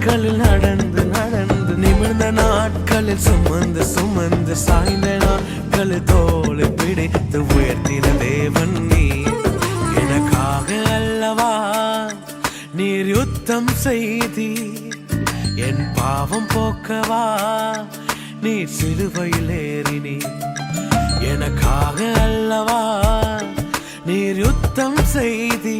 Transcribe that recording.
நாட்களில் நடந்து நடந்து நிமிர்ந்த நாட்களில் சுமந்து சுமந்து சாய்ந்த நாட்களில் தோளை பிடித்து உயர்த்தின தேவன் நீ. எனக்காக அல்லவா நீர் யுத்தம் செய்தி, என் பாவம் போக்கவா நீர் சிலுவையில் ஏறினி. எனக்காக அல்லவா நீர் யுத்தம் செய்தி,